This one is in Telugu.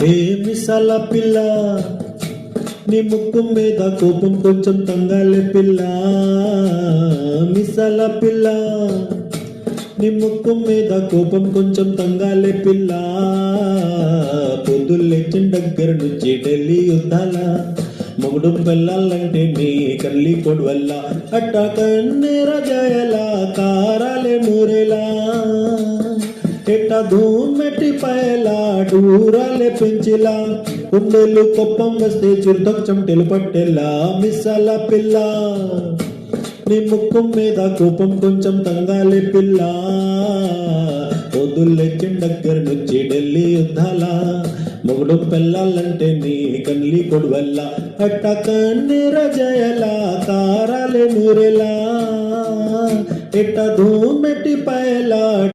ఏ మిసాల పిల్ల నీ ముక్కు మీద కోపం కొంచెం తంగాలే పిల్ల. మిసాల పిల్ల నీ ముక్కు మీద కోపం కొంచెం తంగాలే పిల్ల. పొద్దులేచిన దగ్గర నుంచి ఢిల్లీ యుద్ధాల మొగుడు పెళ్ళాలంటే నీ కల్లి కొడవల్ల. అట్ట కన్నీర జయల కారాలే నూరేలా ఎట్ట ధూమెట్టి పైలా డూరాలే పెంచిలా. కుండేలు కొప్పం వస్తే చురుతో చెమటలు పట్టేలా. మిసాల పిల్ల నీ ముక్కు మీద కోపం కొంచెం తంగాలే పిల్ల. పొద్దులేచిన దగ్గర నుంచి ఢిల్లీ యుద్ధాల మొగుడు పెళ్ళాలంటే నీ కల్లి కొడవల్ల. అట్ట కన్నీర జయల కారాలే నూరేలా ఎట్ట ధూమెట్టి పైలా